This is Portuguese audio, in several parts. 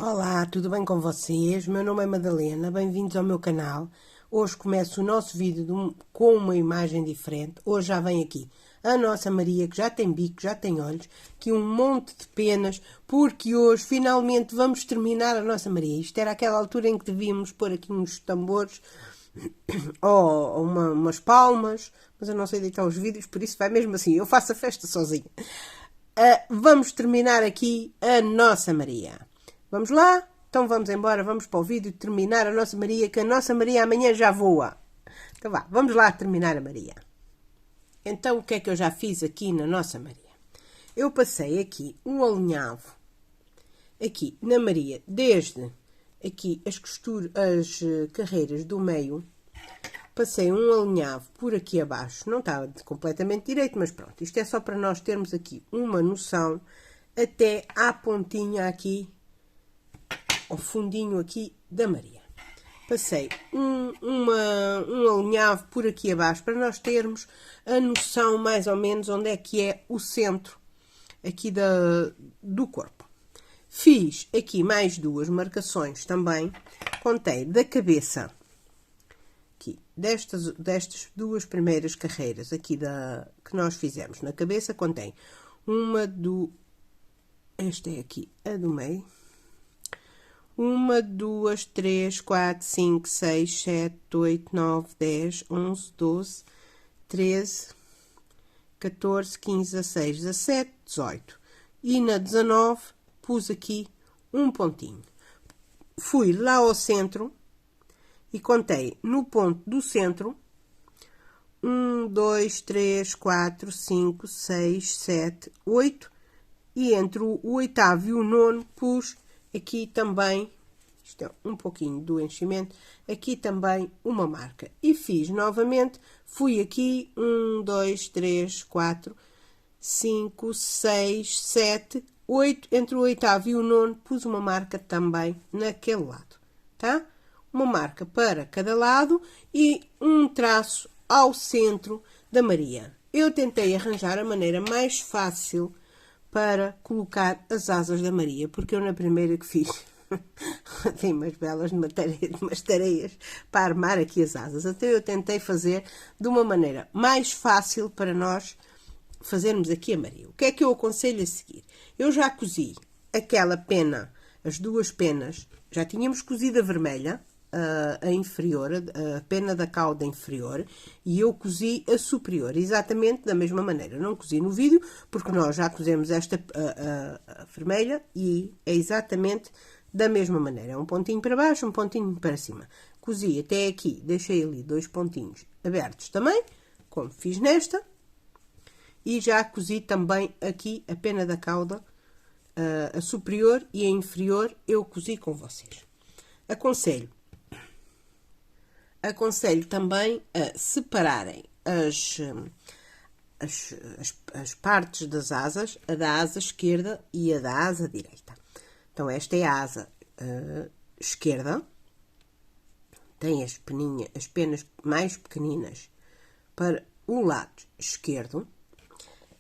Olá, tudo bem com vocês? Meu nome é Madalena, bem-vindos ao meu canal. Hoje começo o nosso vídeo com uma imagem diferente. Hoje já vem aqui a nossa Maria, que já tem bico, já tem olhos, aqui um monte de penas, porque hoje finalmente vamos terminar a nossa Maria. Isto era aquela altura em que devíamos pôr aqui uns tambores ou umas palmas, mas eu não sei deitar os vídeos, por isso vai mesmo assim, eu faço a festa sozinha. Vamos terminar aqui a nossa Maria. Vamos lá? Então vamos embora, vamos para o vídeo terminar a nossa Maria, que a nossa Maria amanhã já voa. Então vá, vamos lá terminar a Maria. Então o que é que eu já fiz aqui na nossa Maria? Eu passei aqui um alinhavo, aqui na Maria, desde aqui as carreiras do meio, passei um alinhavo por aqui abaixo, não está completamente direito, mas pronto, isto é só para nós termos aqui uma noção, até à pontinha aqui, ao fundinho aqui da Maria. Passei um alinhavo por aqui abaixo para nós termos a noção mais ou menos onde é que é o centro aqui do corpo. Fiz aqui mais duas marcações também, contei da cabeça, aqui, destas duas primeiras carreiras aqui que nós fizemos na cabeça, contei esta é aqui a do meio, 1, 2, 3, 4, 5, 6, 7, 8, 9, 10, 11, 12, 13, 14, 15, 16, 17, 18. E na 19 pus aqui um pontinho. Fui lá ao centro e contei no ponto do centro 1, 2, 3, 4, 5, 6, 7, 8. E entre o oitavo e o nono pus aqui também, isto é um pouquinho do enchimento, aqui também uma marca. E fiz novamente, fui aqui 1, 2, 3, 4, 5, 6, 7, 8, entre o oitavo e o nono pus uma marca também naquele lado, tá? Uma marca para cada lado e um traço ao centro da Maria. Eu tentei arranjar a maneira mais fácil para colocar as asas da Maria, porque eu na primeira que fiz tem umas belas de umas tareias para armar aqui as asas. Então eu tentei fazer de uma maneira mais fácil para nós fazermos aqui a Maria. O que é que eu aconselho a seguir? Eu já cozi aquela pena, as duas penas, já tínhamos cozido a vermelha, a inferior, a pena da cauda inferior, e eu cozi a superior, exatamente da mesma maneira. Não cozi no vídeo, porque nós já cozemos esta a vermelha, e é exatamente da mesma maneira. Um pontinho para baixo, um pontinho para cima. Cozi até aqui, deixei ali dois pontinhos abertos também, como fiz nesta, e já cozi também aqui a pena da cauda, a superior e a inferior, eu cozi com vocês. Aconselho também a separarem as partes das asas, a da asa esquerda e a da asa direita. Então, esta é a asa esquerda, tem as penas mais pequeninas para o lado esquerdo.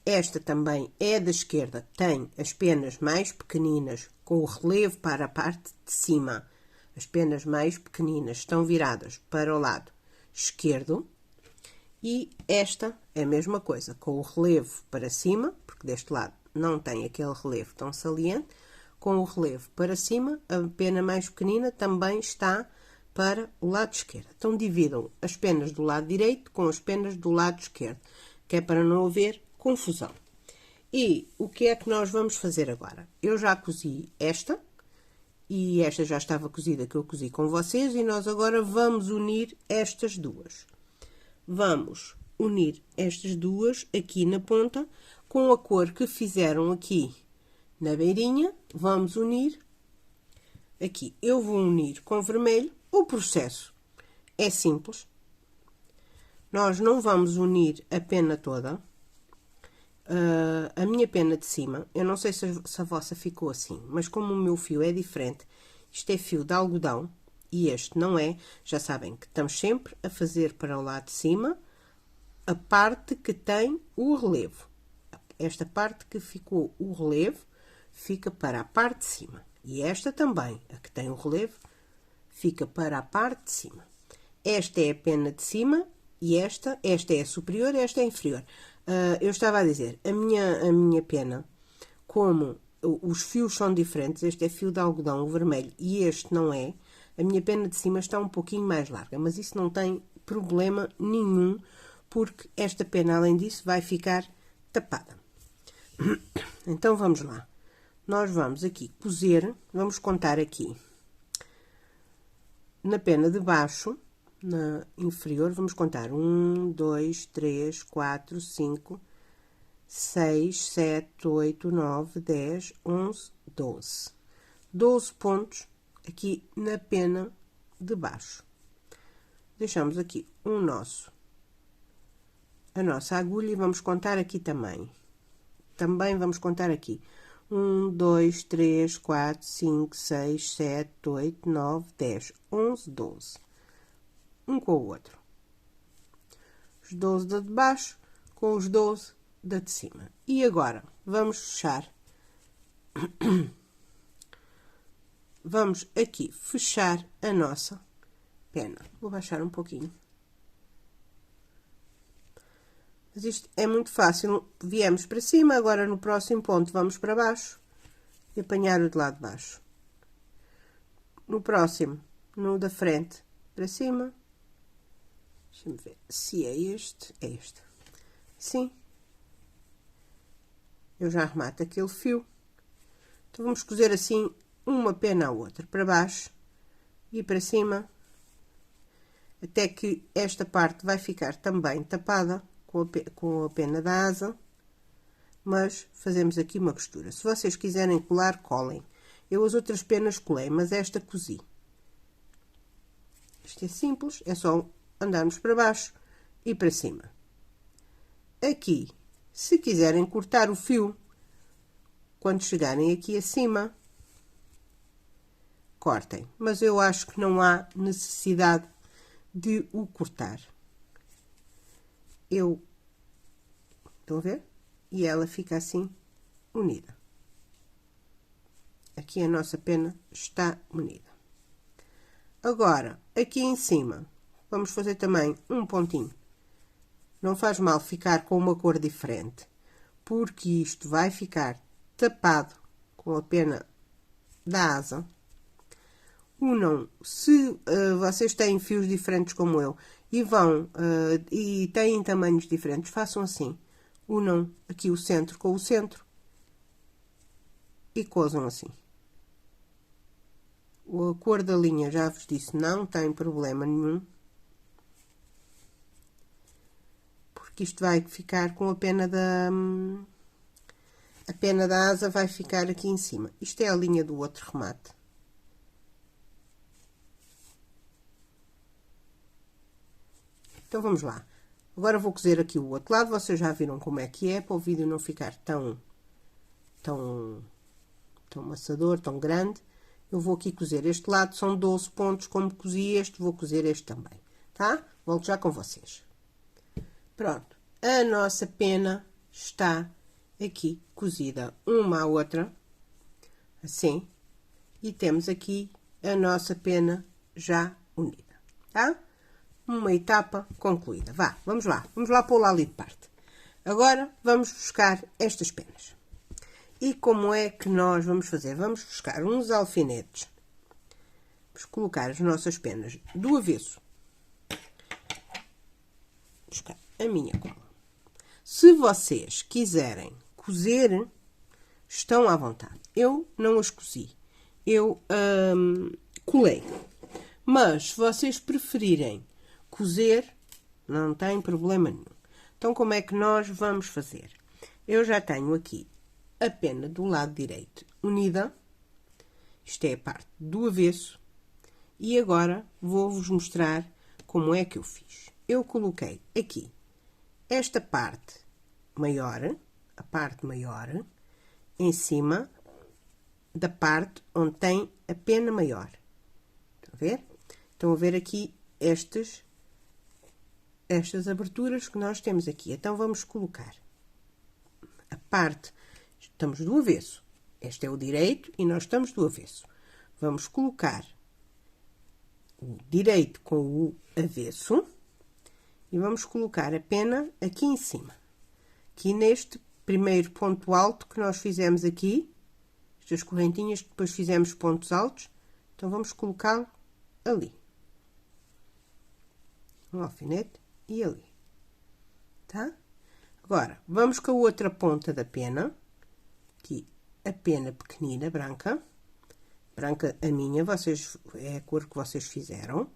Esta também é da esquerda, tem as penas mais pequeninas com o relevo para a parte de cima. As penas mais pequeninas estão viradas para o lado esquerdo. E esta é a mesma coisa, com o relevo para cima, porque deste lado não tem aquele relevo tão saliente. Com o relevo para cima, a pena mais pequenina também está para o lado esquerdo. Então, dividam as penas do lado direito com as penas do lado esquerdo, que é para não haver confusão. E o que é que nós vamos fazer agora? Eu já cozi esta, e esta já estava cozida, que eu cozi com vocês, e nós agora vamos unir estas duas. Vamos unir estas duas aqui na ponta, com a cor que fizeram aqui na beirinha, vamos unir aqui. Eu vou unir com vermelho. O processo é simples. Nós não vamos unir a pena toda. A minha pena de cima, eu não sei se a vossa ficou assim, mas como o meu fio é diferente, isto é fio de algodão e este não é, já sabem que estamos sempre a fazer para o lado de cima a parte que tem o relevo. Esta parte que ficou o relevo fica para a parte de cima. E esta também, a que tem o relevo, fica para a parte de cima. Esta é a pena de cima e esta é a superior, esta é a inferior. Eu estava a dizer, a minha pena, como os fios são diferentes, este é fio de algodão, o vermelho, e este não é, a minha pena de cima está um pouquinho mais larga, mas isso não tem problema nenhum, porque esta pena, além disso, vai ficar tapada. Então, vamos lá. Nós vamos aqui cozer, vamos contar aqui. Na pena de baixo, na inferior, vamos contar 1, 2, 3, 4, 5, 6, 7, 8, 9, 10, 11, 12. 12 pontos aqui na pena de baixo. Deixamos aqui a nossa agulha e vamos contar aqui também. Também vamos contar aqui. 1, 2, 3, 4, 5, 6, 7, 8, 9, 10, 11, 12. Um com o outro. Os 12 da de baixo com os 12 da de cima. E agora, vamos fechar. Vamos aqui fechar a nossa pena. Vou baixar um pouquinho. Mas isto é muito fácil. Viemos para cima, agora no próximo ponto vamos para baixo e apanhar o de lá de baixo. No próximo, no da frente, para cima. Deixa-me ver se é este. É este. Sim. Eu já arremato aquele fio. Então, vamos cozer assim uma pena à outra. Para baixo e para cima. Até que esta parte vai ficar também tapada com a pena da asa. Mas fazemos aqui uma costura. Se vocês quiserem colar, colem. Eu as outras penas colei, mas esta cozi. Isto é simples, é só andarmos para baixo e para cima. Aqui, se quiserem cortar o fio, quando chegarem aqui acima, cortem. Mas eu acho que não há necessidade de o cortar. Estão a ver? E ela fica assim, unida. Aqui a nossa pena está unida. Agora, aqui em cima, vamos fazer também um pontinho. Não faz mal ficar com uma cor diferente, porque isto vai ficar tapado com a pena da asa. Unam, se vocês têm fios diferentes como eu e têm tamanhos diferentes, façam assim. Unam aqui o centro com o centro e cosam assim. A cor da linha, já vos disse, não tem problema nenhum. Porque isto vai ficar com a pena da asa vai ficar aqui em cima. Isto é a linha do outro remate. Então, vamos lá. Agora vou cozer aqui o outro lado. Vocês já viram como é que é, para o vídeo não ficar tão amassador, tão grande. Eu vou aqui cozer este lado, são 12 pontos, como cozi este, vou cozer este também, tá? Volto já com vocês. Pronto, a nossa pena está aqui cozida uma à outra, assim, e temos aqui a nossa pena já unida, tá? Uma etapa concluída. Vá, vamos lá pô-la ali de parte. Agora, vamos buscar estas penas. E como é que nós vamos fazer? Vamos buscar uns alfinetes. Vamos colocar as nossas penas do avesso. Buscar a minha cola. Se vocês quiserem cozer, estão à vontade. Eu não as cozi. Eu colei. Mas, se vocês preferirem cozer, não tem problema nenhum. Então, como é que nós vamos fazer? Eu já tenho aqui a pena do lado direito unida. Isto é a parte do avesso. E agora vou-vos mostrar como é que eu fiz. Eu coloquei aqui esta parte maior, a parte maior, em cima da parte onde tem a pena maior. Estão a ver? Estão a ver aqui estas aberturas que nós temos aqui. Então, vamos colocar a parte, estamos do avesso, Este é o direito e nós estamos do avesso. Vamos colocar o direito com o avesso e vamos colocar a pena aqui em cima. Aqui neste primeiro ponto alto que nós fizemos aqui, estas correntinhas que depois fizemos pontos altos, então vamos colocá-lo ali. Um alfinete e ali. Tá? Agora, vamos com a outra ponta da pena, aqui a pena pequenina, branca a minha, vocês, é a cor que vocês fizeram,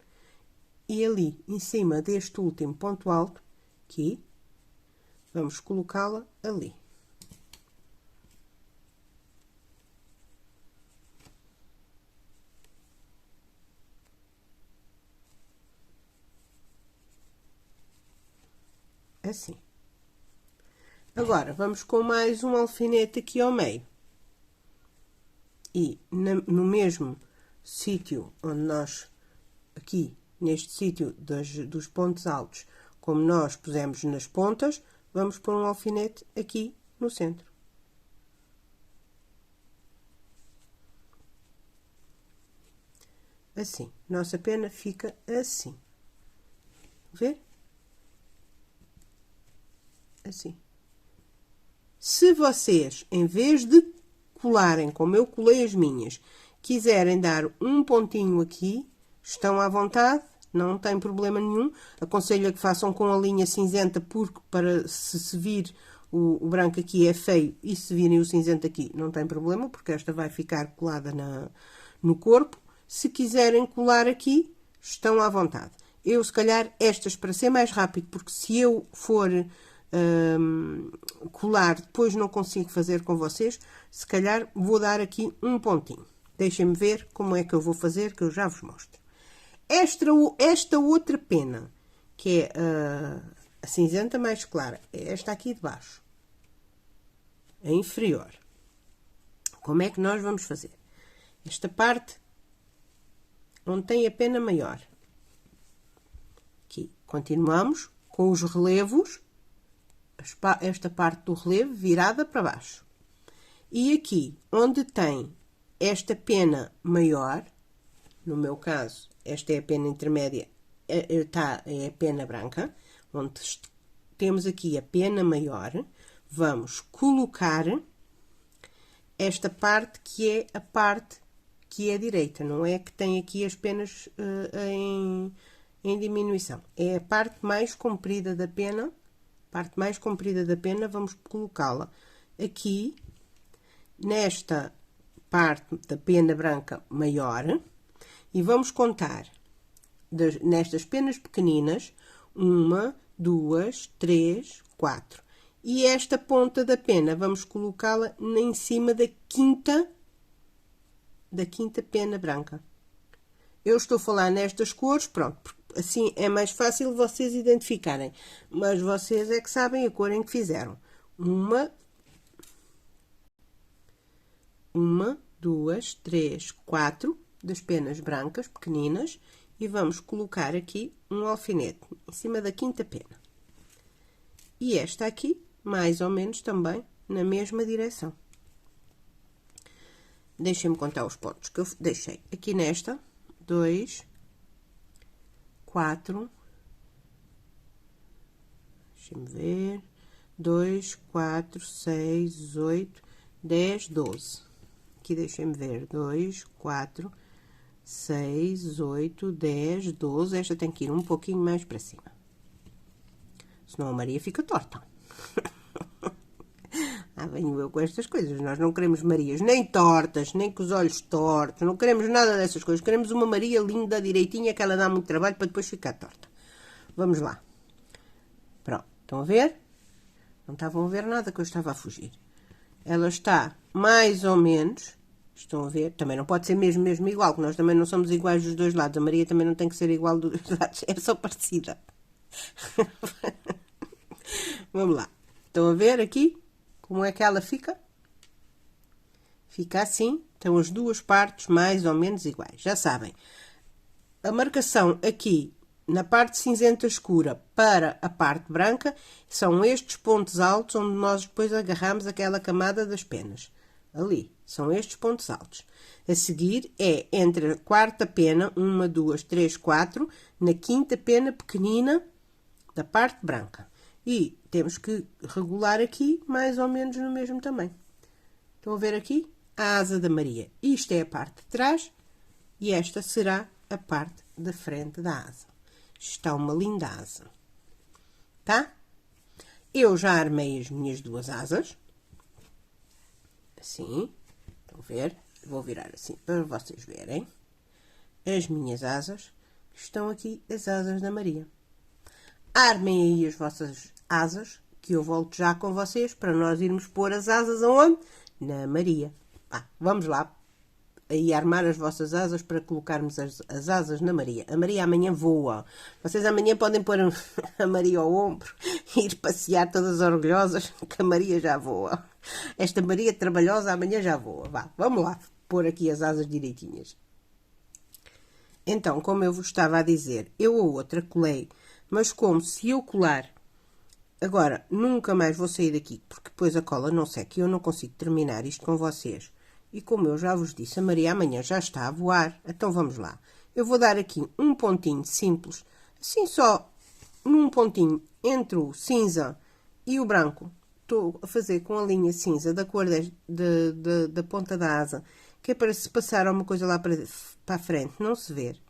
e ali, em cima deste último ponto alto, aqui, vamos colocá-la ali. Assim. Agora, vamos com mais um alfinete aqui ao meio. E no mesmo sítio onde nós, aqui, neste sítio dos pontos altos, como nós pusemos nas pontas, vamos pôr um alfinete aqui no centro. Assim. Nossa pena fica assim. Vê? Assim. Se vocês, em vez de colarem como eu colei as minhas, quiserem dar um pontinho aqui, estão à vontade, não tem problema nenhum. Aconselho a que façam com a linha cinzenta, porque para se vir o branco aqui é feio e se virem o cinzento aqui não tem problema, porque esta vai ficar colada no corpo. Se quiserem colar aqui, estão à vontade. Eu, se calhar, estas para ser mais rápido, porque se eu for colar, depois não consigo fazer com vocês, se calhar vou dar aqui um pontinho. Deixem-me ver como é que eu vou fazer, que eu já vos mostro. Esta outra pena, que é a cinzenta mais clara, é esta aqui de baixo, a inferior. Como é que nós vamos fazer? Esta parte onde tem a pena maior. Aqui, continuamos com os relevos, esta parte do relevo virada para baixo. E aqui, onde tem esta pena maior, no meu caso, esta é a pena intermédia, é a pena branca, onde temos aqui a pena maior, vamos colocar esta parte que é a parte que é direita, não é que tem aqui as penas em diminuição. É a parte mais comprida da pena. Parte mais comprida da pena, vamos colocá-la aqui, nesta parte da pena branca maior, e vamos contar nestas penas pequeninas, 1, 2, 3, 4. E esta ponta da pena, vamos colocá-la em cima da quinta pena branca. Eu estou a falar nestas cores, pronto, assim é mais fácil vocês identificarem. Mas vocês é que sabem a cor em que fizeram. 1, 2, 3, 4 das penas brancas pequeninas. E vamos colocar aqui um alfinete em cima da quinta pena. E esta aqui, mais ou menos também, na mesma direção. Deixem-me contar os pontos que eu deixei aqui nesta. 2, 4, deixa-me ver, 2, 4, 6, 8, 10, 12. Aqui deixem-me ver, 2, 4, 6, 8, 10, 12. Esta tem que ir um pouquinho mais para cima. Senão a Maria fica torta. Venho eu com estas coisas. Nós não queremos Marias nem tortas, nem com os olhos tortos. Não queremos nada dessas coisas. Queremos uma Maria linda, direitinha, que ela dá muito trabalho para depois ficar torta. Vamos lá. Pronto. Estão a ver? Não estavam a ver nada, que eu estava a fugir. Ela está mais ou menos... Estão a ver? Também não pode ser mesmo igual, que nós também não somos iguais dos dois lados. A Maria também não tem que ser igual dos dois lados. É só parecida. Vamos lá. Estão a ver aqui? Como é que ela fica? Fica assim. Então, as duas partes mais ou menos iguais. Já sabem. A marcação aqui, na parte cinzenta escura para a parte branca, são estes pontos altos onde nós depois agarramos aquela camada das penas. ali, são estes pontos altos. A seguir é entre a quarta pena, 1, 2, 3, 4, na quinta pena pequenina da parte branca. E temos que regular aqui mais ou menos no mesmo tamanho. Estão a ver aqui? A asa da Maria. Isto é a parte de trás e esta será a parte da frente da asa. Está uma linda asa. Tá? Eu já armei as minhas duas asas. Assim. Estão a ver? Vou virar assim para vocês verem. As minhas asas. Estão aqui as asas da Maria. Armem aí as vossas asas, que eu volto já com vocês para nós irmos pôr as asas aonde? Na Maria. Vamos lá. Aí armar as vossas asas para colocarmos as asas na Maria. A Maria amanhã voa. Vocês amanhã podem pôr a Maria ao ombro e ir passear todas orgulhosas, que a Maria já voa. Esta Maria trabalhosa amanhã já voa. Vamos lá pôr aqui as asas direitinhas. Então, como eu vos estava a dizer, eu a outra colei, mas como se eu colar, agora nunca mais vou sair daqui, porque depois a cola não seca e eu não consigo terminar isto com vocês. E como eu já vos disse, a Maria amanhã já está a voar. Então vamos lá. Eu vou dar aqui um pontinho simples, assim só num pontinho entre o cinza e o branco. Estou a fazer com a linha cinza da cor da ponta da asa, que é para se passar alguma coisa lá para a frente, não se ver.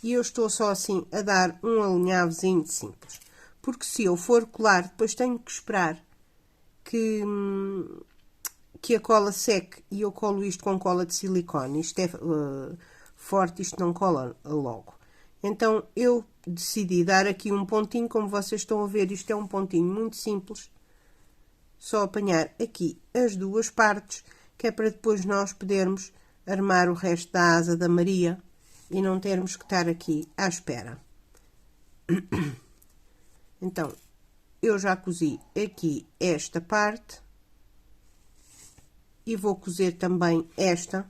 E eu estou só assim a dar um alinhavozinho simples. Porque se eu for colar, depois tenho que esperar que a cola seque e eu colo isto com cola de silicone. Isto é forte, isto não cola logo. Então, eu decidi dar aqui um pontinho, como vocês estão a ver, isto é um pontinho muito simples. Só apanhar aqui as duas partes, que é para depois nós podermos armar o resto da asa da Maria e não termos que estar aqui à espera. Então, eu já cozi aqui esta parte. E vou cozer também esta,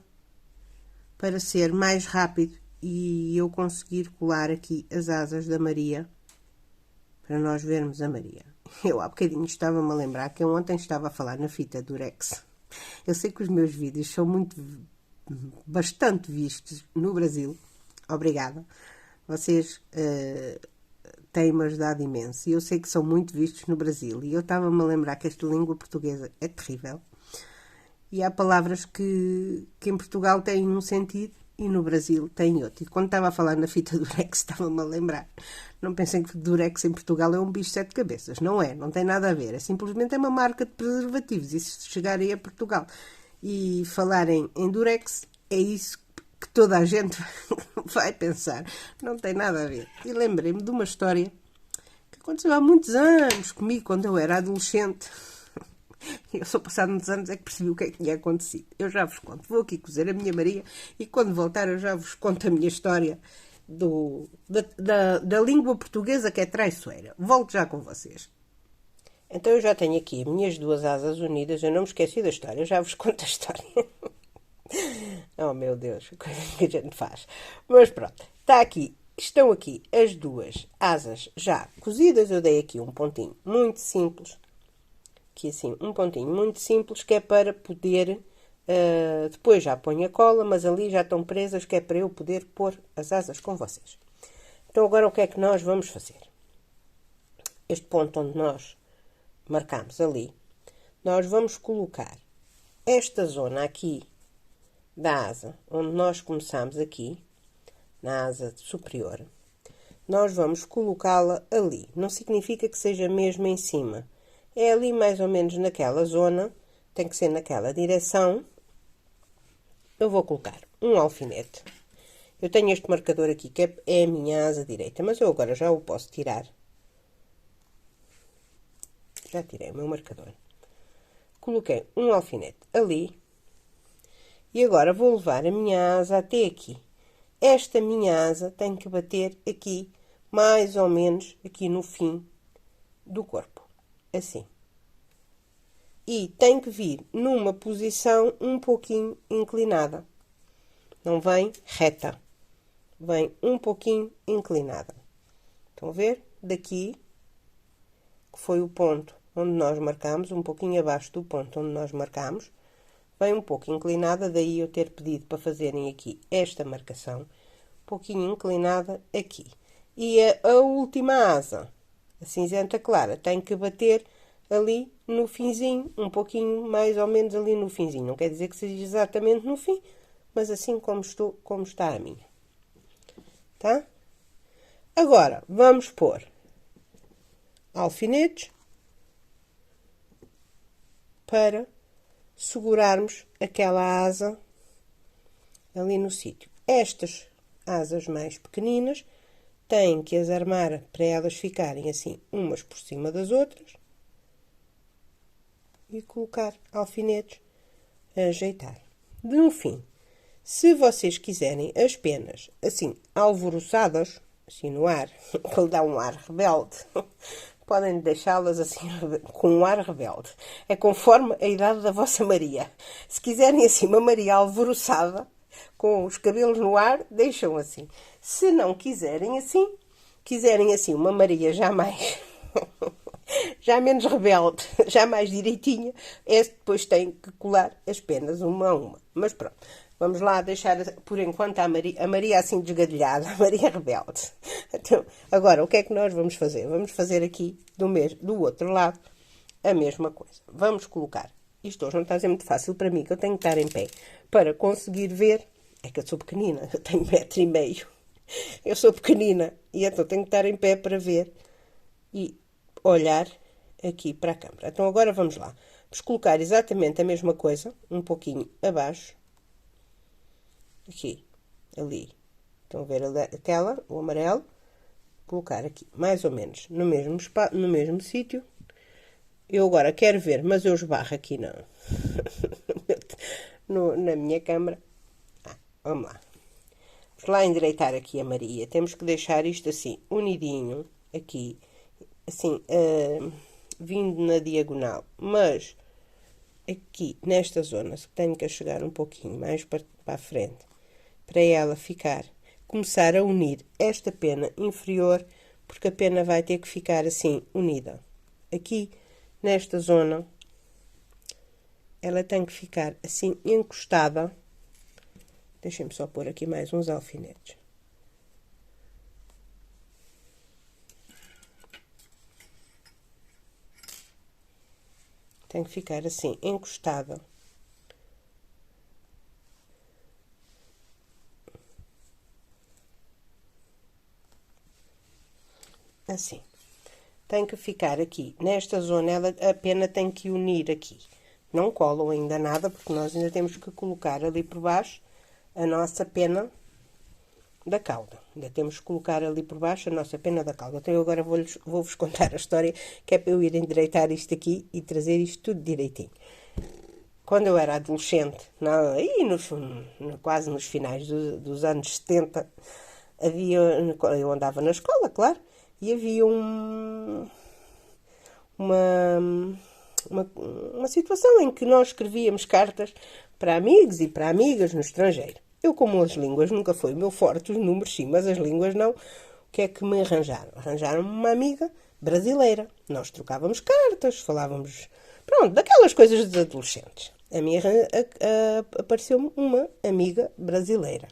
para ser mais rápido e eu conseguir colar aqui as asas da Maria, para nós vermos a Maria. Eu há bocadinho estava-me a lembrar que eu ontem estava a falar na fita Durex. Eu sei que os meus vídeos são bastante vistos no Brasil. Obrigada. Vocês têm-me ajudado imenso. E eu sei que são muito vistos no Brasil. E eu estava-me a lembrar que esta língua portuguesa é terrível. E há palavras que em Portugal têm um sentido e no Brasil têm outro. E quando estava a falar na fita Durex, estava-me a lembrar. Não pensem que Durex em Portugal é um bicho de 7 cabeças. Não é, não tem nada a ver. É simplesmente uma marca de preservativos. E se chegarem a Portugal e falarem em Durex, é isso que toda a gente vai pensar. Não tem nada a ver. E lembrei-me de uma história que aconteceu há muitos anos comigo, quando eu era adolescente. Eu só passado muitos anos é que percebi o que é que tinha acontecido. Eu já vos conto. Vou aqui cozer a minha Maria e quando voltar eu já vos conto a minha história da língua portuguesa que é traiçoeira. Volto já com vocês. Então eu já tenho aqui as minhas duas asas unidas. Eu não me esqueci da história. Eu já vos conto a história. Oh meu Deus, a coisa que a gente faz. Mas pronto, está aqui. Estão aqui as duas asas já cozidas. Eu dei aqui um pontinho muito simples. Aqui assim, um pontinho muito simples, que é para poder, depois já ponho a cola, mas ali já estão presas, que é para eu poder pôr as asas com vocês. Então agora o que é que nós vamos fazer? Este ponto onde nós marcamos ali, nós vamos colocar esta zona aqui da asa, onde nós começamos aqui, na asa superior, nós vamos colocá-la ali. Não significa que seja mesmo em cima. É ali mais ou menos naquela zona, tem que ser naquela direção. Eu vou colocar um alfinete. Eu tenho este marcador aqui, que é a minha asa direita, mas eu agora já o posso tirar. Já tirei o meu marcador. Coloquei um alfinete ali. E agora vou levar a minha asa até aqui. Esta minha asa tem que bater aqui, mais ou menos aqui no fim do corpo. Assim. E tem que vir numa posição um pouquinho inclinada. Não vem reta. Vem um pouquinho inclinada. Estão a ver? Daqui, que foi o ponto onde nós marcamos, um pouquinho abaixo do ponto onde nós marcamos, vem um pouco inclinada, daí eu ter pedido para fazerem aqui esta marcação, um pouquinho inclinada aqui. E a última asa, a cinzenta clara, tem que bater ali no finzinho, um pouquinho mais ou menos ali no finzinho. Não quer dizer que seja exatamente no fim, mas assim como está a minha. Tá? Agora, vamos pôr alfinetes para segurarmos aquela asa ali no sítio. Estas asas mais pequeninas têm que as armar para elas ficarem assim, umas por cima das outras, e colocar alfinetes a ajeitar. No fim, se vocês quiserem as penas assim alvoroçadas, assim no ar, que lhe dá um ar rebelde, podem deixá-las assim com um ar rebelde. É conforme a idade da vossa Maria. Se quiserem assim uma Maria alvoroçada, com os cabelos no ar, deixam assim. Se não quiserem assim uma Maria já mais... já menos rebelde, já mais direitinha, depois tem que colar as penas uma a uma. Mas pronto, vamos lá deixar por enquanto a Maria assim desgadilhada, a Maria rebelde. Então, agora, o que é que nós vamos fazer? Vamos fazer aqui do outro lado a mesma coisa. Vamos colocar, isto hoje não está a ser muito fácil para mim, que eu tenho que estar em pé para conseguir ver. É que eu sou pequenina, eu tenho 1,5 m. Eu sou pequenina e então tenho que estar em pé para ver e olhar aqui para a câmara. Então agora vamos lá. Vamos colocar exatamente a mesma coisa, um pouquinho abaixo. Aqui, ali. Estão a ver a tela, o amarelo. Colocar aqui, mais ou menos, no mesmo sítio. Eu agora quero ver, mas eu esbarro aqui na minha câmara. Vamos lá. Vamos lá endireitar aqui a Maria. Temos que deixar isto assim, unidinho, aqui, assim, vindo na diagonal. Mas, aqui, nesta zona, tenho que chegar um pouquinho mais para a frente, para ela começar a unir esta pena inferior, porque a pena vai ter que ficar assim, unida. Aqui, nesta zona, ela tem que ficar assim, encostada. Deixem-me só pôr aqui mais uns alfinetes. Tem que ficar assim, encostada. Assim. Tem que ficar aqui, nesta zona, a pena tem que unir aqui. Não colam ainda nada, porque nós ainda temos que colocar ali por baixo a nossa pena da cauda. Ainda temos que colocar ali por baixo a nossa pena da cauda. Então eu agora vou-vos contar a história, que é para eu ir endireitar isto aqui e trazer isto tudo direitinho. Quando eu era adolescente, quase nos finais dos anos 70, eu andava na escola, claro, e havia uma situação em que nós escrevíamos cartas para amigos e para amigas no estrangeiro. Eu, como as línguas nunca foi o meu forte, os números sim, mas as línguas não, o que é que me arranjaram? Arranjaram-me uma amiga brasileira. Nós trocávamos cartas, falávamos, pronto, daquelas coisas dos adolescentes. Apareceu-me uma amiga brasileira.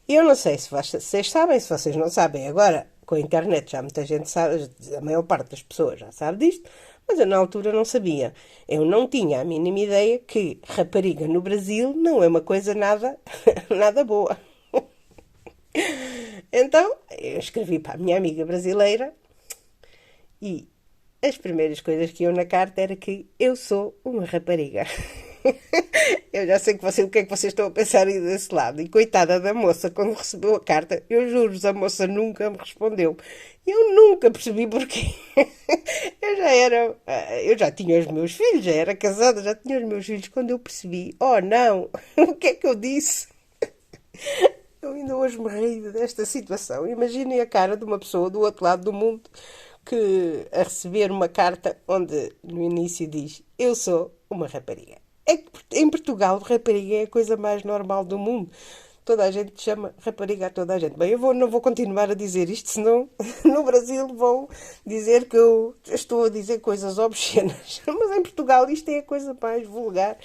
E eu não sei se vocês sabem, se vocês não sabem agora, com a internet já muita gente sabe, a maior parte das pessoas já sabe disto, mas eu na altura não sabia. Eu não tinha a mínima ideia que rapariga no Brasil não é uma coisa nada, nada boa. Então, eu escrevi para a minha amiga brasileira e as primeiras coisas que iam na carta era que eu sou uma rapariga. Eu já sei o que é que vocês estão a pensar aí desse lado. E coitada da moça, quando recebeu a carta, eu juro-vos, a moça nunca me respondeu. Eu nunca percebi porquê. Eu já tinha os meus filhos, já era casada, já tinha os meus filhos. Quando eu percebi, oh não, o que é que eu disse? Eu ainda hoje me rio desta situação. Imaginem a cara de uma pessoa do outro lado do mundo que a receber uma carta onde no início diz, eu sou uma rapariga. É que em Portugal, rapariga é a coisa mais normal do mundo. Toda a gente chama rapariga a toda a gente. Bem, eu não vou continuar a dizer isto, senão no Brasil vão dizer que eu estou a dizer coisas obscenas. Mas em Portugal isto é a coisa mais vulgar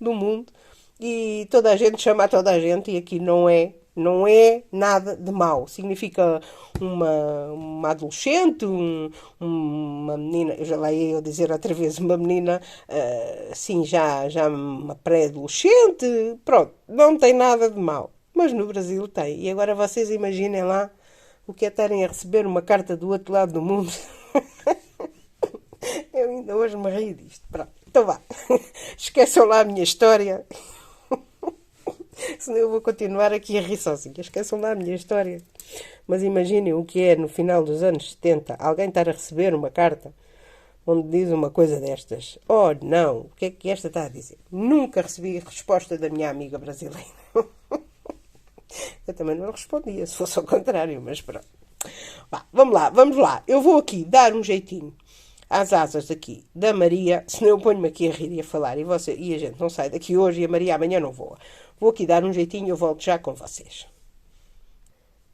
do mundo e toda a gente chama a toda a gente e aqui não é nada de mau. Significa uma adolescente, uma menina, eu já lá ia eu dizer outra vez, uma menina, assim, já uma pré-adolescente. Pronto, não tem nada de mau. Mas no Brasil tem. E agora vocês imaginem lá o que é estarem a receber uma carta do outro lado do mundo. Eu ainda hoje me ri disto. Pronto, então vá. Esqueçam lá a minha história. Senão eu vou continuar aqui a rir sozinha. Esqueçam lá a minha história. Mas imaginem o que é no final dos anos 70 alguém estar a receber uma carta onde diz uma coisa destas. Oh, não. O que é que esta está a dizer? Nunca recebi a resposta da minha amiga brasileira. Eu também não respondia, se fosse ao contrário, mas pronto. Vá, vamos lá. Eu vou aqui dar um jeitinho às asas aqui da Maria, senão eu ponho-me aqui a rir e a falar e a gente não sai daqui hoje e a Maria amanhã não voa. Vou aqui dar um jeitinho e eu volto já com vocês.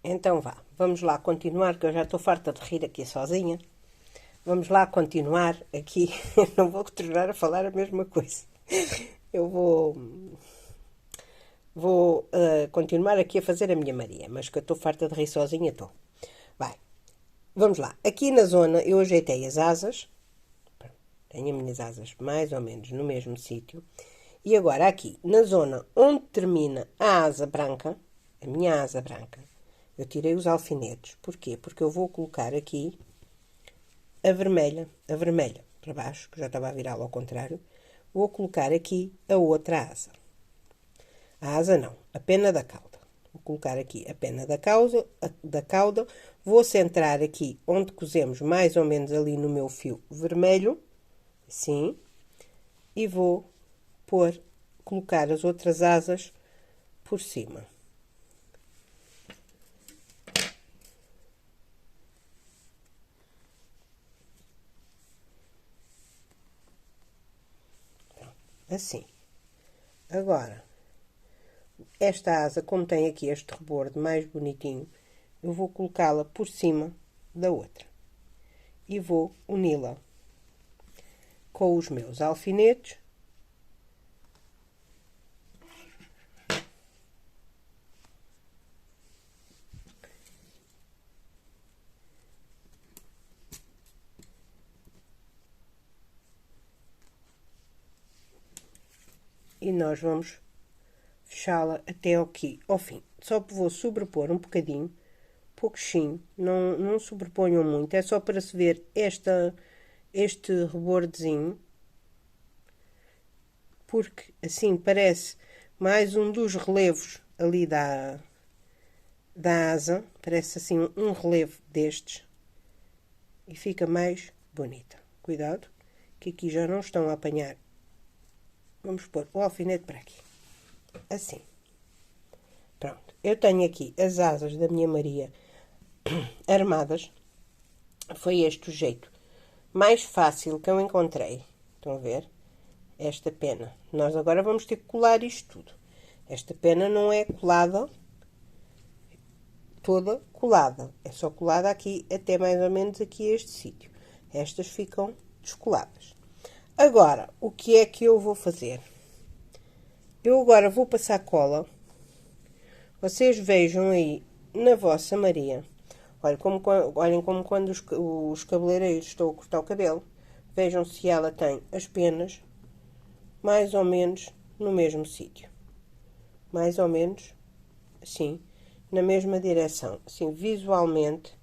Então vá, vamos lá continuar, que eu já estou farta de rir aqui sozinha. Vamos lá continuar aqui. Não vou tornar a falar a mesma coisa. Eu vou continuar aqui a fazer a minha Maria, mas que eu estou farta de rir sozinha, estou. Vai. Vamos lá. Aqui na zona eu ajeitei as asas. Tenho as minhas asas mais ou menos no mesmo sítio. E agora aqui, na zona onde termina a asa branca, a minha asa branca, eu tirei os alfinetes. Porquê? Porque eu vou colocar aqui a vermelha para baixo, que já estava a virá-la ao contrário. Vou colocar aqui a outra asa. A asa não, a pena da cauda. Vou colocar aqui a pena da cauda. Vou centrar aqui onde cosemos mais ou menos ali no meu fio vermelho. Assim. E vou colocar as outras asas por cima. Assim. Agora, esta asa, como tem aqui este rebordo mais bonitinho, eu vou colocá-la por cima da outra. E vou uni-la com os meus alfinetes. E nós vamos fechá-la até ao fim. Só vou sobrepor um bocadinho, pouquinho, não sobreponham muito, é só para se ver este rebordozinho, porque assim parece mais um dos relevos ali da asa, parece assim um relevo destes, e fica mais bonita. Cuidado, que aqui já não estão a apanhar. Vamos pôr o alfinete para aqui. Assim. Pronto. Eu tenho aqui as asas da minha Maria armadas. Foi este o jeito mais fácil que eu encontrei. Estão a ver? Esta pena. Nós agora vamos ter que colar isto tudo. Esta pena não é colada, toda colada. É só colada aqui, até mais ou menos aqui este sítio. Estas ficam descoladas. Agora, o que é que eu vou fazer? Eu agora vou passar cola. Vocês vejam aí na vossa Maria. Olhem como quando os cabeleireiros estão a cortar o cabelo. Vejam se ela tem as penas mais ou menos no mesmo sítio. Mais ou menos assim, na mesma direção. Assim, visualmente,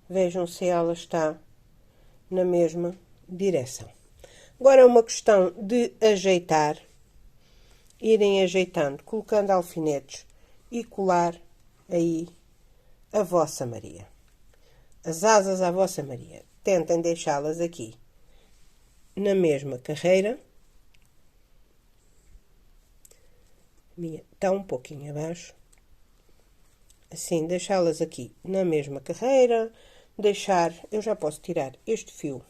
vejam se ela está na mesma direção. Agora é uma questão de ajeitar, irem ajeitando, colocando alfinetes e colar aí a vossa Maria. As asas à vossa Maria. Tentem deixá-las aqui na mesma carreira. A minha está um pouquinho abaixo. Assim, deixá-las aqui na mesma carreira. Eu já posso tirar este fio,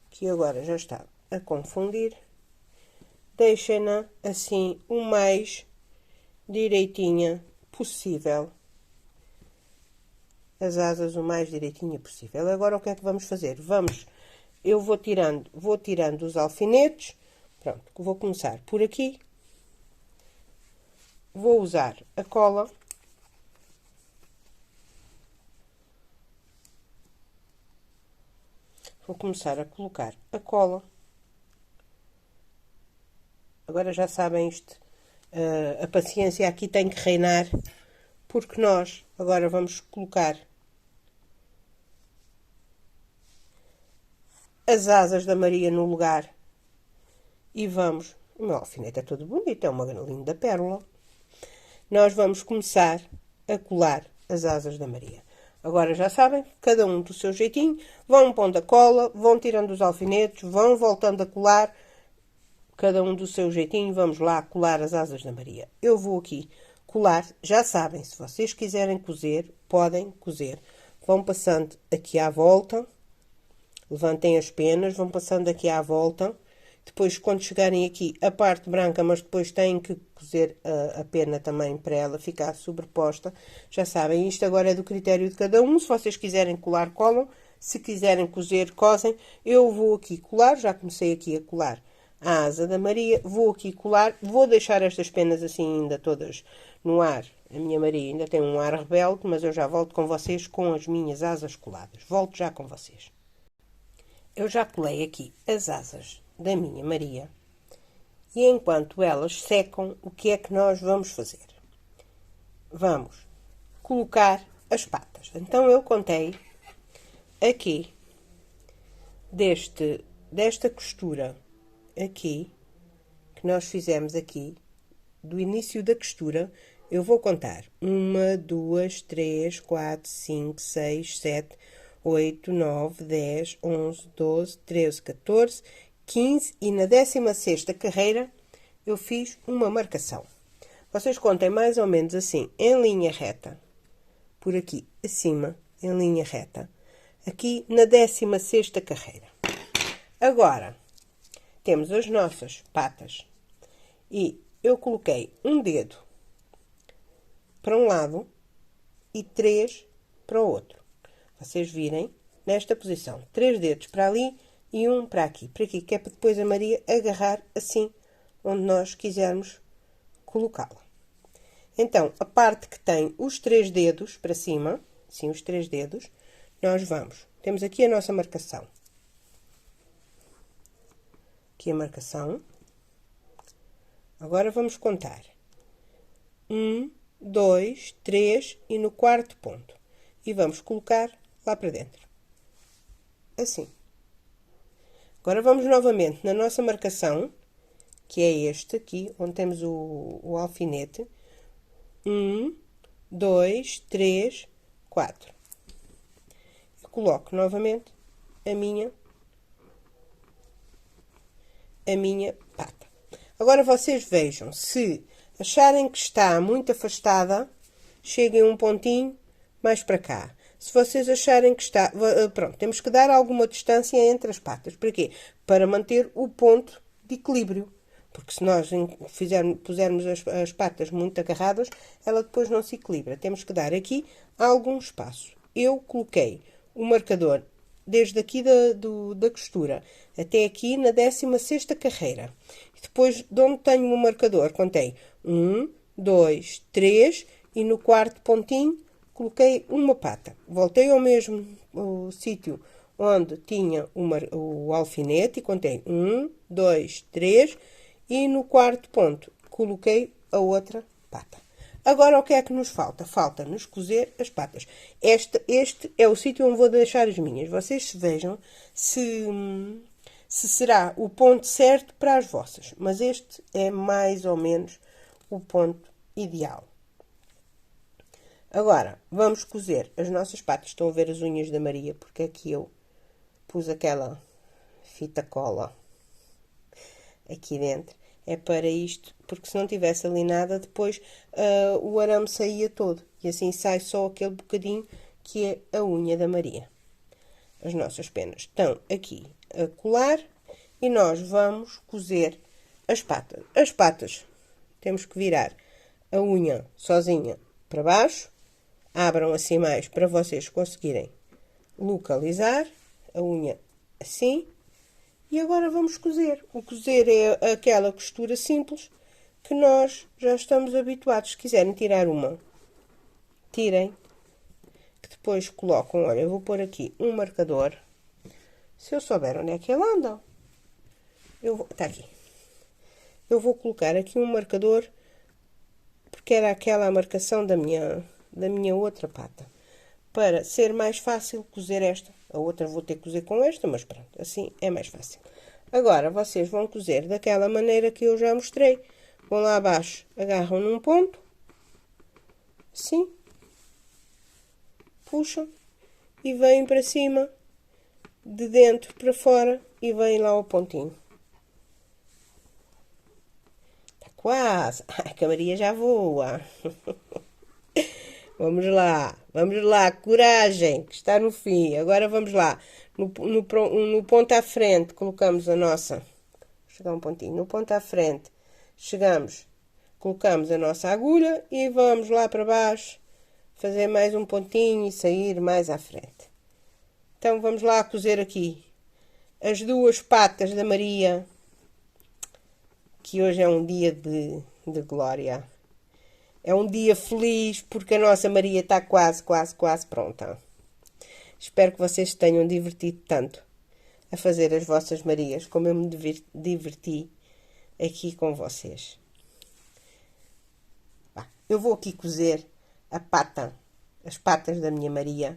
que agora já está a confundir. Deixem-na assim o mais direitinha possível. As asas o mais direitinha possível. Agora o que é que vamos fazer? Eu vou tirando os alfinetes, Pronto, vou começar por aqui. Vou usar a cola. Vou começar a colocar a cola. Agora já sabem isto. A paciência aqui tem que reinar, porque nós agora vamos colocar as asas da Maria no lugar e vamos... O meu alfinete é todo bonito, é uma linda pérola. Nós vamos começar a colar as asas da Maria. Agora já sabem, cada um do seu jeitinho, vão pondo a cola, vão tirando os alfinetes, vão voltando a colar, cada um do seu jeitinho, vamos lá colar as asas da Maria. Eu vou aqui colar, já sabem, se vocês quiserem cozer, podem cozer. Vão passando aqui à volta, levantem as penas, vão passando aqui à volta. Depois, quando chegarem aqui, a parte branca, mas depois têm que cozer a pena também para ela ficar sobreposta. Já sabem, isto agora é do critério de cada um. Se vocês quiserem colar, colam. Se quiserem cozer, cosem. Eu vou aqui colar, já comecei aqui a colar a asa da Maria. Vou aqui colar, vou deixar estas penas assim ainda todas no ar. A minha Maria ainda tem um ar rebelde, mas eu já volto com vocês com as minhas asas coladas. Volto já com vocês. Eu já colei aqui as asas da minha Maria. E enquanto elas secam, o que é que nós vamos fazer? Vamos colocar as patas. Então, eu contei aqui, desta costura aqui, que nós fizemos aqui, do início da costura, eu vou contar 1, 2, 3, 4, 5, 6, 7, 8, 9, 10, 11, 12, 13, 14, 15 e na 16ª carreira eu fiz uma marcação. Vocês contem mais ou menos assim, em linha reta, por aqui acima, em linha reta, aqui na 16ª carreira. Agora, temos as nossas patas e eu coloquei um dedo para um lado e 3 para o outro. Vocês virem nesta posição, 3 dedos para ali e um para aqui, que é para depois a Maria agarrar assim onde nós quisermos colocá-la. Então, a parte que tem os 3 dedos para cima, sim, os 3 dedos, nós vamos. Temos aqui a nossa marcação. Aqui a marcação. Agora vamos contar. 1, 2, 3 e no 4º ponto. E vamos colocar lá para dentro. Assim. Agora vamos novamente na nossa marcação, que é este aqui, onde temos o alfinete. 1, 2, 3, 4. Eu coloco novamente a minha pata. Agora vocês vejam, se acharem que está muito afastada, cheguem um pontinho mais para cá. Se vocês acharem que está... Pronto, temos que dar alguma distância entre as patas. Para quê? Para manter o ponto de equilíbrio. Porque se nós pusermos as patas muito agarradas, ela depois não se equilibra. Temos que dar aqui algum espaço. Eu coloquei o marcador desde aqui da costura até aqui na 16ª carreira. E depois, de onde tenho o marcador, contei 1, 2, 3 e no 4º pontinho coloquei uma pata. Voltei ao mesmo sítio onde tinha o alfinete e contei 1, 2, 3 e no 4º ponto coloquei a outra pata. Agora, o que é que nos falta? Falta-nos cozer as patas. Este é o sítio onde vou deixar as minhas. Vocês vejam se será o ponto certo para as vossas. Mas este é mais ou menos o ponto ideal. Agora, vamos cozer as nossas patas. Estão a ver as unhas da Maria, porque aqui eu pus aquela fita cola aqui dentro. É para isto, porque se não tivesse ali nada, depois o arame saía todo. E assim sai só aquele bocadinho que é a unha da Maria. As nossas penas estão aqui a colar e nós vamos cozer as patas. As patas, temos que virar a unha sozinha para baixo. Abram assim mais para vocês conseguirem localizar a unha assim E agora vamos cozer. O cozer é aquela costura simples que nós já estamos habituados. Se quiserem tirar uma, tirem. Que depois colocam, olha, eu vou pôr aqui um marcador. Se eu souber onde é que ele anda, está aqui. Eu vou colocar aqui um marcador, porque era aquela a marcação da minha outra pata. Para ser mais fácil cozer esta. A outra vou ter que cozer com esta, mas pronto, assim é mais fácil. Agora, vocês vão cozer daquela maneira que eu já mostrei. Vão lá abaixo, agarram num ponto, assim, puxam e vêm para cima, de dentro para fora, e vêm lá ao pontinho. Está quase. Ai, que a Maria já voa. Vamos lá, coragem, que está no fim. Agora vamos lá. No ponto à frente, colocamos a nossa... Vou chegar um pontinho. No ponto à frente, chegamos, colocamos a nossa agulha e vamos lá para baixo, fazer mais um pontinho e sair mais à frente. Então, vamos lá cozer aqui as duas patas da Maria, que hoje é um dia de glória. É um dia feliz porque a nossa Maria está quase pronta. Espero que vocês se tenham divertido tanto a fazer as vossas Marias como eu me diverti aqui com vocês. Eu vou aqui cozer as patas da minha Maria.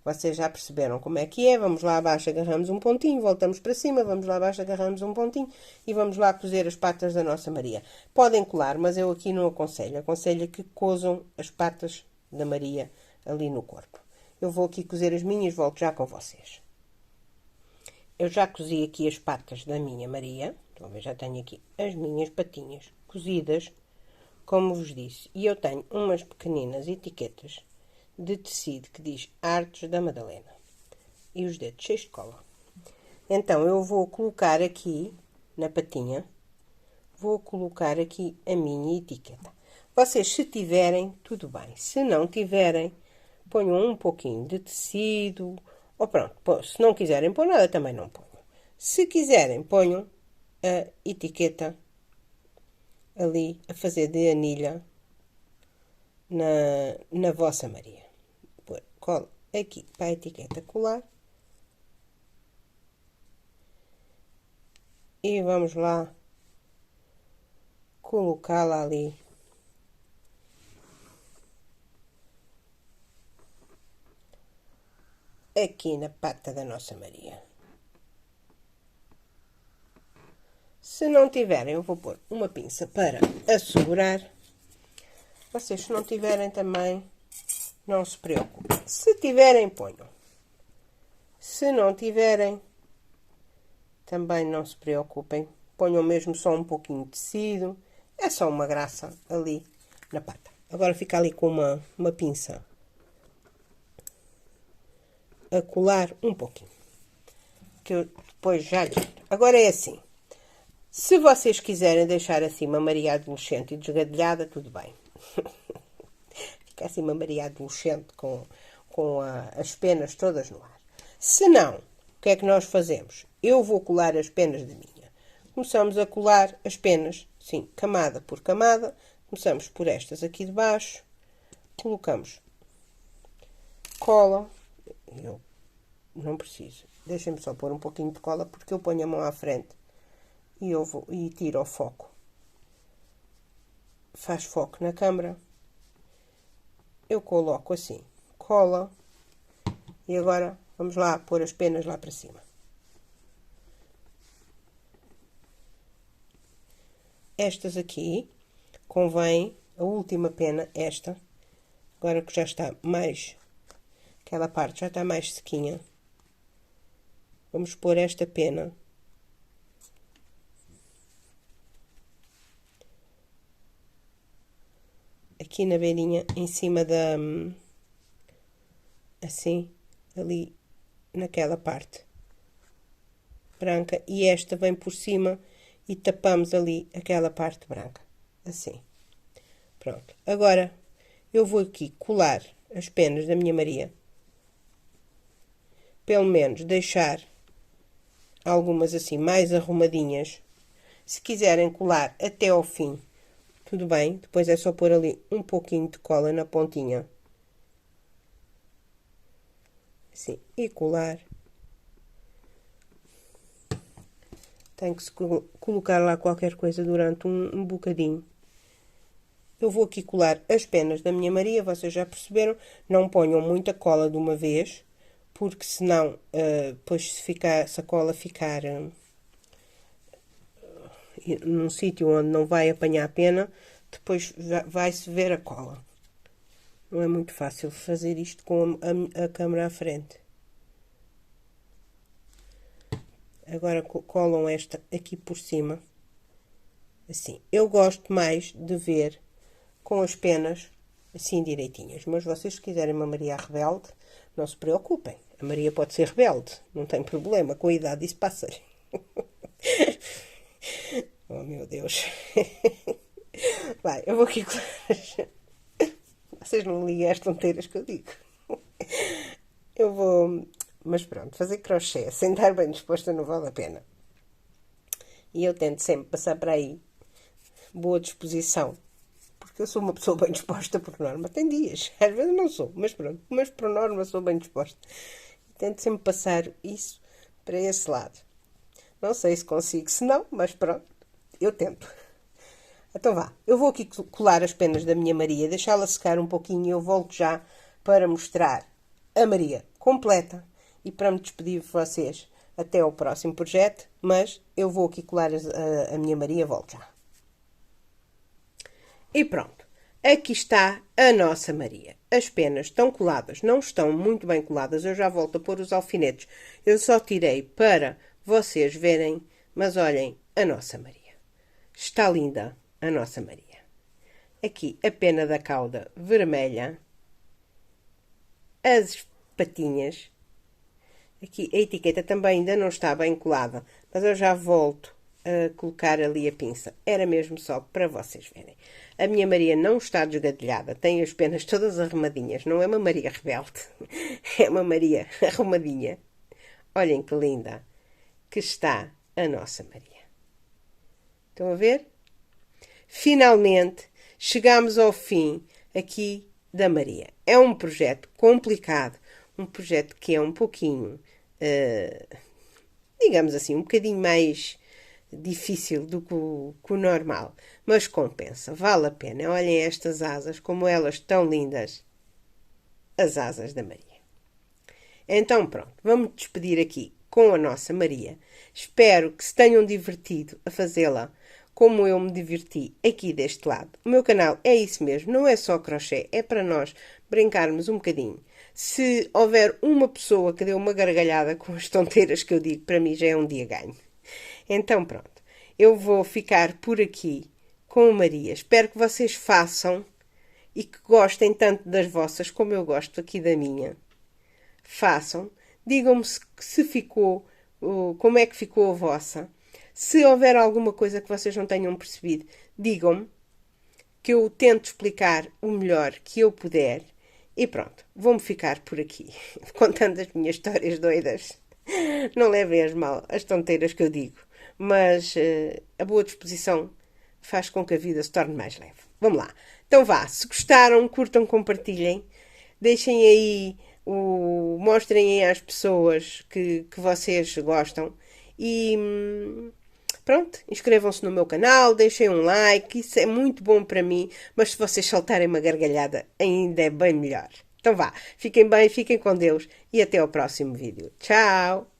Vocês já perceberam como é que é. Vamos lá abaixo, agarramos um pontinho, voltamos para cima, vamos lá abaixo, agarramos um pontinho e vamos lá cozer as patas da nossa Maria. Podem colar, mas eu aqui não aconselho. Aconselho que cozam as patas da Maria ali no corpo. Eu vou aqui cozer as minhas, volto já com vocês. Eu já cozi aqui as patas da minha Maria. Estão a ver, já tenho aqui as minhas patinhas cozidas, como vos disse. E eu tenho umas pequeninas etiquetas de tecido que diz Artes da Madalena. E os dedos cheios de cola. Então, eu vou colocar aqui, na patinha, vou colocar aqui a minha etiqueta. Vocês, se tiverem, tudo bem. Se não tiverem, ponham um pouquinho de tecido. Ou pronto, se não quiserem pôr nada, também não ponham. Se quiserem, ponham a etiqueta ali a fazer de anilha na vossa Maria. Cola aqui para a etiqueta colar. E vamos lá colocá-la ali. Aqui na pata da nossa Maria. Se não tiverem, eu vou pôr uma pinça para assegurar. Vocês, se não tiverem também, não se preocupem. Se tiverem, ponham. Se não tiverem, também não se preocupem. Ponham mesmo só um pouquinho de tecido. É só uma graça ali na pata. Agora fica ali com uma pinça a colar um pouquinho. Que eu depois já digo. Agora é assim. Se vocês quiserem deixar assim uma Maria adolescente e desgadelhada, tudo bem. Fica assim uma Maria adolescente com as penas todas no ar. Se não, o que é que nós fazemos? Eu vou colar as penas de minha. Começamos a colar as penas, sim, camada por camada. Começamos por estas aqui de baixo. Colocamos cola. Eu não preciso. Deixem-me só pôr um pouquinho de cola, porque eu ponho a mão à frente e tiro o foco. Faz foco na câmara. Eu coloco assim, cola. E agora vamos lá pôr as penas lá para cima. Estas aqui, convém, a última pena, esta, agora que já está mais, aquela parte já está mais sequinha, vamos pôr esta pena aqui na beirinha, em cima da, assim, ali, naquela parte branca, e esta vem por cima e tapamos ali aquela parte branca, assim. Pronto. Agora, eu vou aqui colar as penas da minha Maria, pelo menos deixar algumas assim mais arrumadinhas. Se quiserem colar até ao fim, tudo bem. Depois é só pôr ali um pouquinho de cola na pontinha. Assim, e colar. Tem que se colocar lá qualquer coisa durante um bocadinho. Eu vou aqui colar as penas da minha Maria, vocês já perceberam. Não ponham muita cola de uma vez, porque senão, depois se a cola ficar num sítio onde não vai apanhar a pena, depois vai-se ver a cola. Não é muito fácil fazer isto com a câmera à frente. Agora colam esta aqui por cima. Assim, eu gosto mais de ver com as penas assim direitinhas. Mas vocês, se quiserem uma Maria rebelde, não se preocupem. A Maria pode ser rebelde, não tem problema. Com a idade isso passa. Oh, meu Deus. Vai, eu vou aqui colar. Vocês não ligam às tonteiras que eu digo. Eu vou... Mas pronto, fazer crochê sem estar bem disposta não vale a pena. E eu tento sempre passar para aí boa disposição. Porque eu sou uma pessoa bem disposta por norma. Tem dias, às vezes não sou, mas pronto. Mas por norma sou bem disposta. E tento sempre passar isso para esse lado. Não sei se consigo, se não, mas pronto, eu tento. Então vá, eu vou aqui colar as penas da minha Maria, deixá-la secar um pouquinho e eu volto já para mostrar a Maria completa e para me despedir de vocês até ao próximo projeto, mas eu vou aqui colar a minha Maria, volto já. E pronto, aqui está a nossa Maria. As penas estão coladas, não estão muito bem coladas, eu já volto a pôr os alfinetes. Eu só tirei para vocês verem, mas olhem a nossa Maria. Está linda a nossa Maria. Aqui a pena da cauda vermelha, as patinhas. Aqui a etiqueta também ainda não está bem colada, mas eu já volto a colocar ali a pinça. Era mesmo só para vocês verem. A minha Maria não está desgadelhada, tem as penas todas arrumadinhas. Não é uma Maria rebelde, é uma Maria arrumadinha. Olhem que linda que está a nossa Maria. Estão a ver? Finalmente chegamos ao fim aqui da Maria. É um projeto complicado, um projeto que é um pouquinho, digamos assim, um bocadinho mais difícil do que o normal, mas compensa, vale a pena. Olhem estas asas, como elas estão lindas, as asas da Maria. Então pronto, vamos despedir aqui com a nossa Maria. Espero que se tenham divertido a fazê-la como eu me diverti aqui deste lado. O meu canal é isso mesmo, não é só crochê, é para nós brincarmos um bocadinho. Se houver uma pessoa que dê uma gargalhada com as tonteiras que eu digo, para mim já é um dia ganho. Então pronto, eu vou ficar por aqui com a Maria. Espero que vocês façam e que gostem tanto das vossas como eu gosto aqui da minha. Façam, digam-me se ficou, como é que ficou a vossa. Se houver alguma coisa que vocês não tenham percebido, digam-me, que eu tento explicar o melhor que eu puder. E pronto, vou-me ficar por aqui, contando as minhas histórias doidas. Não levem as mal as tonteiras que eu digo, mas a boa disposição faz com que a vida se torne mais leve. Vamos lá. Então vá, se gostaram, curtam, compartilhem, deixem aí, mostrem aí às pessoas que vocês gostam e... Pronto, inscrevam-se no meu canal, deixem um like, isso é muito bom para mim, mas se vocês soltarem uma gargalhada, ainda é bem melhor. Então vá, fiquem bem, fiquem com Deus e até ao próximo vídeo. Tchau!